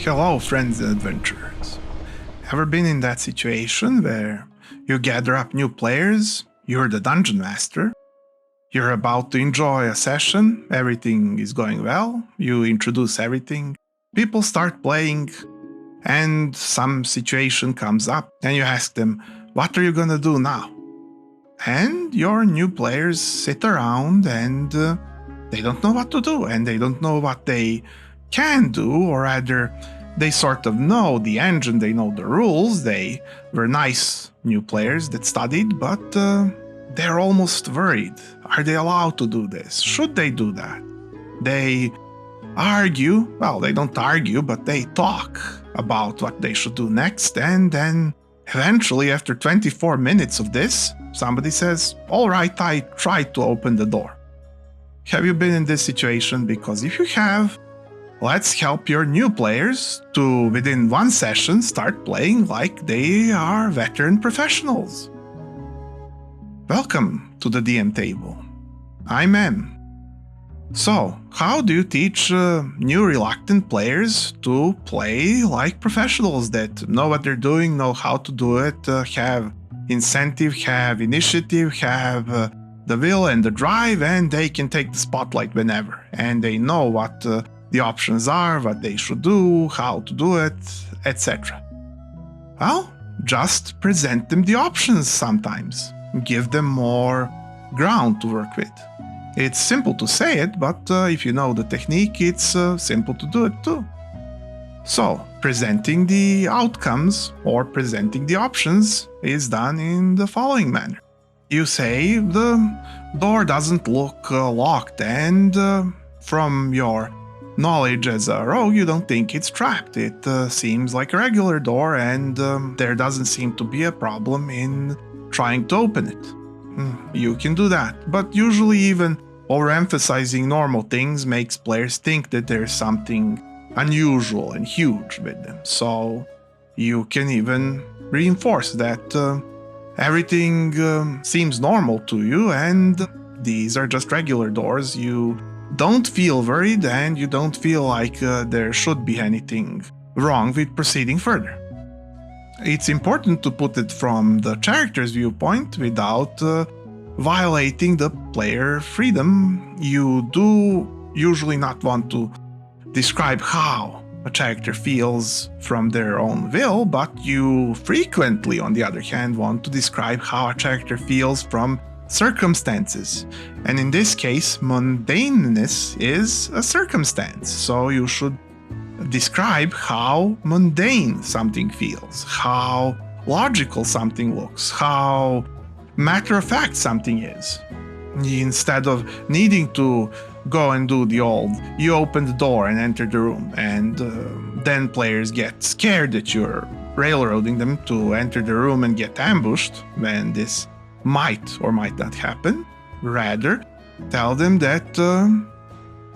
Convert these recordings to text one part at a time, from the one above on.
Hello, friends and adventurers. Ever been in that situation where you gather up new players, you're the dungeon master, you're about to enjoy a session, everything is going well, you introduce everything, people start playing, and some situation comes up, and you ask them, what are you gonna do now? And your new players sit around and they don't know what to do, and they don't know what they can do, or rather, they sort of know the engine, they know the rules, they were nice new players that studied, but they're almost worried. Are they allowed to do this? Should they do that? They argue, well, they don't argue, but they talk about what they should do next, and then eventually, after 24 minutes of this, somebody says, all right, I tried to open the door. Have you been in this situation? Because if you have, let's help your new players to, within one session, start playing like they are veteran professionals. Welcome to the DM table. I'm M. So, how do you teach new reluctant players to play like professionals that know what they're doing, know how to do it, have incentive, have initiative, have the will and the drive, and they can take the spotlight whenever, and they know what the options are, what they should do, how to do it, etc. Well, just present them the options sometimes. Give them more ground to work with. It's simple to say it, but if you know the technique, it's simple to do it too. So, presenting the outcomes or presenting the options is done in the following manner. You say the door doesn't look locked, and from your knowledge as a rogue, you don't think it's trapped. It seems like a regular door, and there doesn't seem to be a problem in trying to open it. You can do that, but usually even overemphasizing normal things makes players think that there's something unusual and huge with them. So you can even reinforce that everything seems normal to you, and these are just regular doors. You don't feel worried, and you don't feel like there should be anything wrong with proceeding further. It's important to put it from the character's viewpoint without violating the player freedom. You do usually not want to describe how a character feels from their own will, but you frequently, on the other hand, want to describe how a character feels from circumstances. And in this case, mundaneness is a circumstance, so you should describe how mundane something feels, how logical something looks, how matter-of-fact something is. Instead of needing to go and do the old, you open the door and enter the room, and then players get scared that you're railroading them to enter the room and get ambushed, when this might or might not happen. Rather, tell them that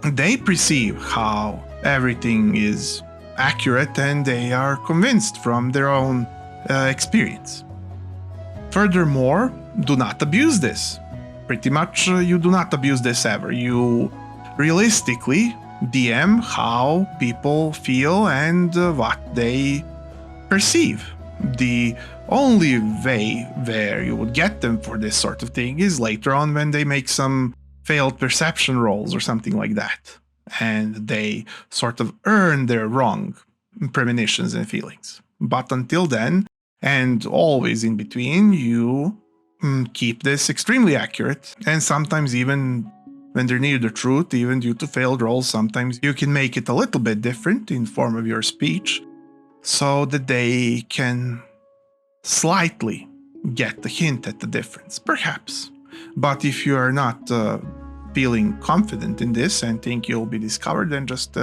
they perceive how everything is accurate and they are convinced from their own experience. Furthermore, do not abuse this. Pretty much you do not abuse this ever. You realistically DM how people feel and what they perceive. The only way where you would get them for this sort of thing is later on when they make some failed perception rolls or something like that, and they sort of earn their wrong premonitions and feelings. But until then, and always in between, you keep this extremely accurate, and sometimes even when they're near the truth, even due to failed rolls, sometimes you can make it a little bit different in form of your speech, so that they can slightly get the hint at the difference, perhaps. But if you are not feeling confident in this and think you'll be discovered, then just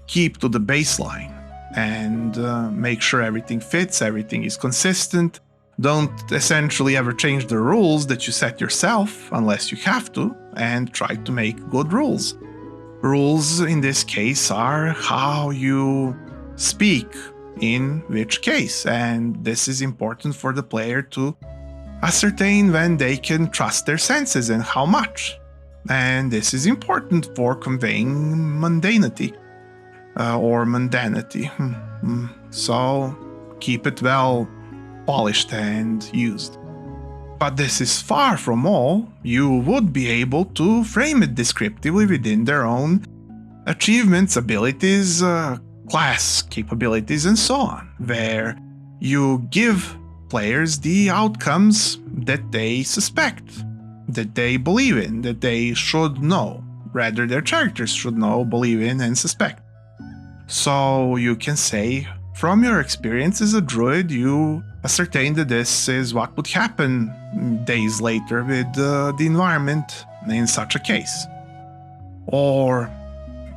keep to the baseline and make sure everything fits, everything is consistent. Don't essentially ever change the rules that you set yourself unless you have to, and try to make good rules. Rules in this case are how you speak in which case, and this is important for the player to ascertain when they can trust their senses and how much. And this is important for conveying mundanity. or mundanity. So keep it well polished and used. But this is far from all. You would be able to frame it descriptively within their own achievements, abilities, class capabilities, and so on, where you give players the outcomes that they suspect, that they believe in, that they should know, rather their characters should know, believe in, and suspect. So you can say, from your experience as a druid, you ascertain that this is what would happen days later with the environment in such a case. Or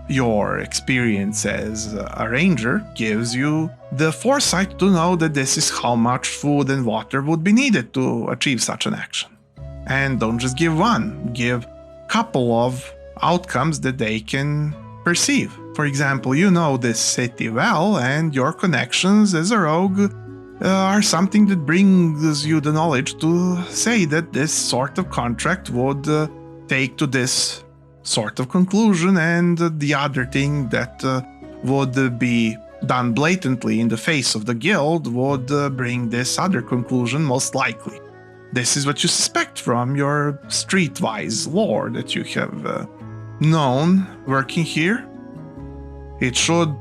your experience as a ranger gives you the foresight to know that this is how much food and water would be needed to achieve such an action. And don't just give one, give a couple of outcomes that they can perceive. For example, you know this city well, and your connections as a rogue are something that brings you the knowledge to say that this sort of contract would take to this sort of conclusion, and the other thing that would be done blatantly in the face of the guild would bring this other conclusion most likely. This is what you suspect from your streetwise lore that you have known working here. It should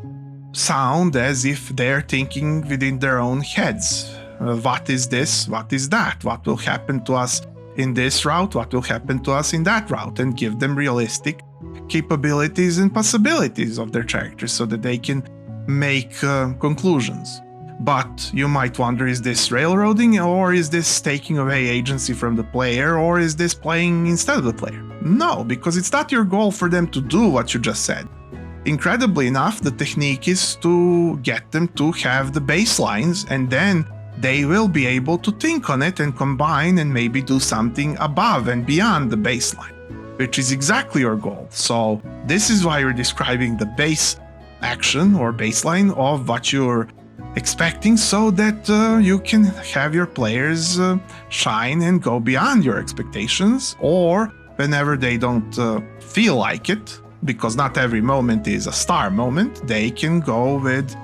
sound as if they're thinking within their own heads. What is this? What is that? What will happen to us in this route? What will happen to us in that route? And give them realistic capabilities and possibilities of their characters so that they can make conclusions. But you might wonder, is this railroading, or is this taking away agency from the player, or is this playing instead of the player? No, because it's not your goal for them to do what you just said. Incredibly enough, the technique is to get them to have the baselines, and then they will be able to think on it and combine and maybe do something above and beyond the baseline, which is exactly your goal. So this is why you're describing the base action or baseline of what you're expecting, so that you can have your players shine and go beyond your expectations, or whenever they don't feel like it, because not every moment is a star moment, they can go with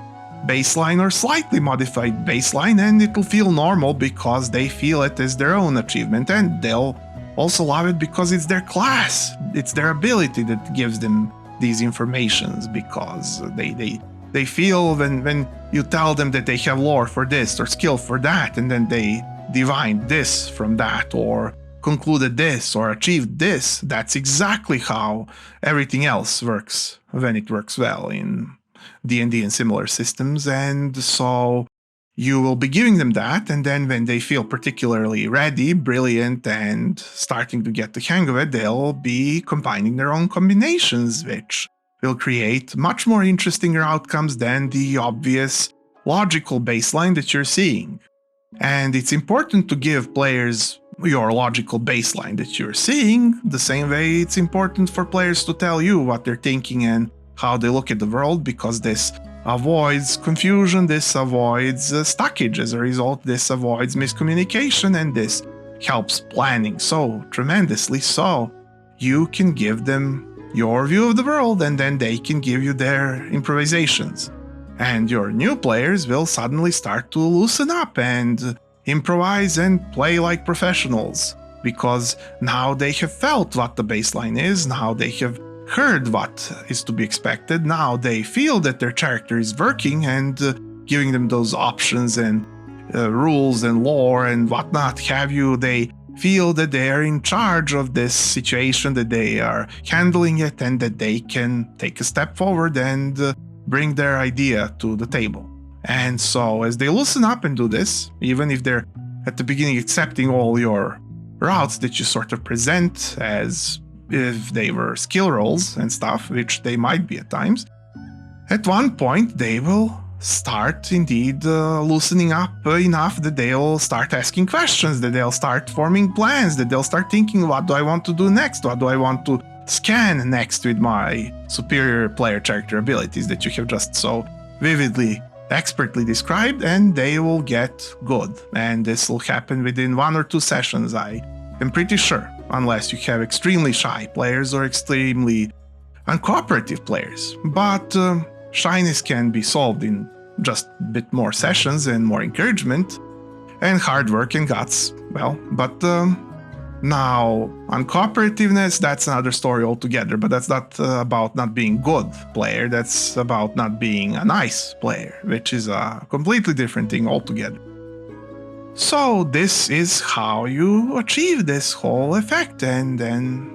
baseline or slightly modified baseline, and it'll feel normal because they feel it as their own achievement, and they'll also love it because it's their class, it's their ability that gives them these informations, because they feel when you tell them that they have lore for this or skill for that, and then they divine this from that, or concluded this or achieved this. That's exactly how everything else works when it works well in D&D and similar systems. And so you will be giving them that, and then when they feel particularly ready, brilliant, and starting to get the hang of it, they'll be combining their own combinations, which will create much more interesting outcomes than the obvious logical baseline that you're seeing. And it's important to give players your logical baseline that you're seeing, the same way it's important for players to tell you what they're thinking and how they look at the world, because this avoids confusion, this avoids stockage. As a result, this avoids miscommunication, and this helps planning so tremendously. So you can give them your view of the world, and then they can give you their improvisations. And your new players will suddenly start to loosen up and improvise and play like professionals, because now they have felt what the baseline is, now they have heard what is to be expected, now they feel that their character is working, and giving them those options and rules and lore and whatnot have you, they feel that they are in charge of this situation, that they are handling it, and that they can take a step forward and bring their idea to the table. And so as they loosen up and do this, even if they're at the beginning accepting all your routes that you sort of present as if they were skill rolls and stuff, which they might be at times, at one point they will start indeed loosening up enough that they'll start asking questions, that they'll start forming plans, that they'll start thinking, what do I want to do next? What do I want to scan next with my superior player character abilities that you have just so vividly, expertly described? And they will get good. And this will happen within 1 or 2 sessions, I am pretty sure, unless you have extremely shy players or extremely uncooperative players. But shyness can be solved in just a bit more sessions and more encouragement, and hard work and guts, well, but now on cooperativeness, that's another story altogether, but that's not about not being good player, that's about not being a nice player, which is a completely different thing altogether. So this is how you achieve this whole effect, and then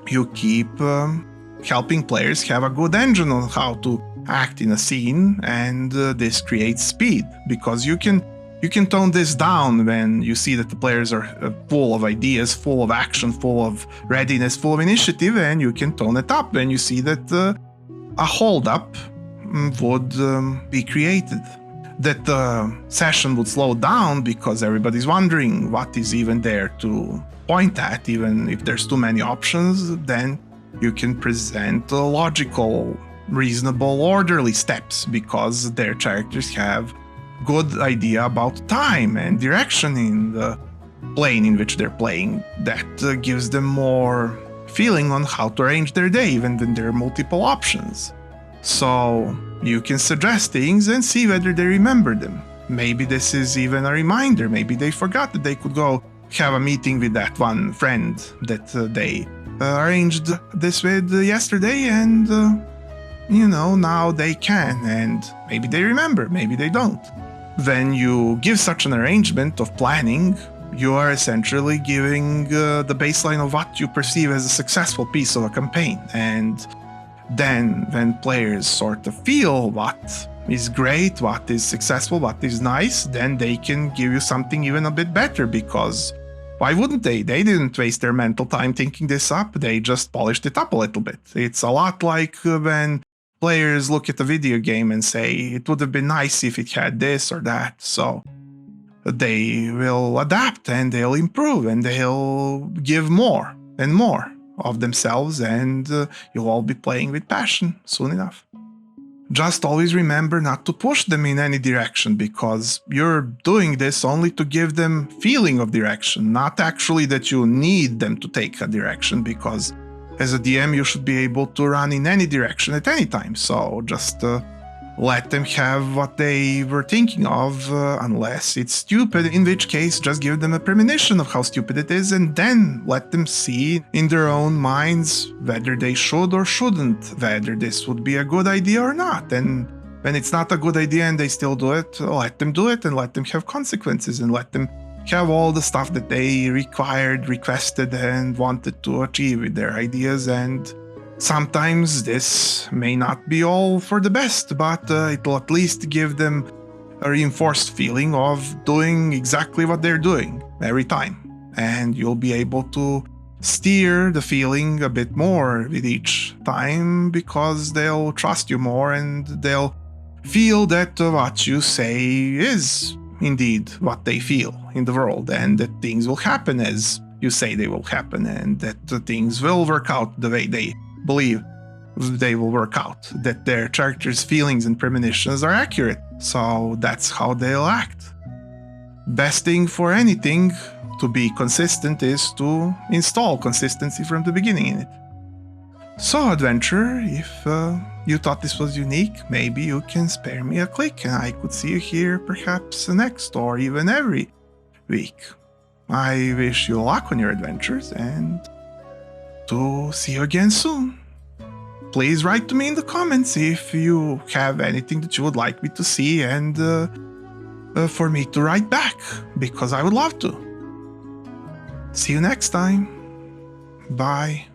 you keep helping players have a good engine on how to act in a scene, and this creates speed, because you can tone this down when you see that the players are full of ideas, full of action, full of readiness, full of initiative, and you can tone it up when you see that a hold-up would be created. That the session would slow down because everybody's wondering what is even there to point at. Even if there's too many options, then you can present logical, reasonable, orderly steps, because their characters have good idea about time and direction in the plane in which they're playing. That gives them more feeling on how to arrange their day, even when there are multiple options. So you can suggest things and see whether they remember them. Maybe this is even a reminder. Maybe they forgot that they could go have a meeting with that one friend that they arranged this with yesterday, and now they can, and maybe they remember, maybe they don't. When you give such an arrangement of planning, you are essentially giving the baseline of what you perceive as a successful piece of a campaign. And then when players sort of feel what is great, what is successful, what is nice, then they can give you something even a bit better, because why wouldn't they? They didn't waste their mental time thinking this up, they just polished it up a little bit. It's a lot like when players look at a video game and say, it would have been nice if it had this or that. So they will adapt and they'll improve and they'll give more and more of themselves, and you'll all be playing with passion soon enough. Just always remember not to push them in any direction, because you're doing this only to give them feeling of direction, not actually that you need them to take a direction, because as a DM you should be able to run in any direction at any time. So just let them have what they were thinking of, unless it's stupid, in which case just give them a premonition of how stupid it is, and then let them see in their own minds whether they should or shouldn't, whether this would be a good idea or not. And when it's not a good idea and they still do it, let them do it and let them have consequences, and let them have all the stuff that they requested and wanted to achieve with their ideas. And sometimes this may not be all for the best, but it'll at least give them a reinforced feeling of doing exactly what they're doing every time. And you'll be able to steer the feeling a bit more with each time, because they'll trust you more and they'll feel that what you say is indeed what they feel in the world, and that things will happen as you say they will happen, and that things will work out the way they believe they will work out, that their characters' feelings and premonitions are accurate. So that's how they'll act. Best thing for anything to be consistent is to install consistency from the beginning in it. So adventurer, if you thought this was unique, maybe you can spare me a click and I could see you here perhaps next or even every week. I wish you luck on your adventures and to see you again soon. Please write to me in the comments if you have anything that you would like me to see, and for me to write back, because I would love to. See you next time. Bye.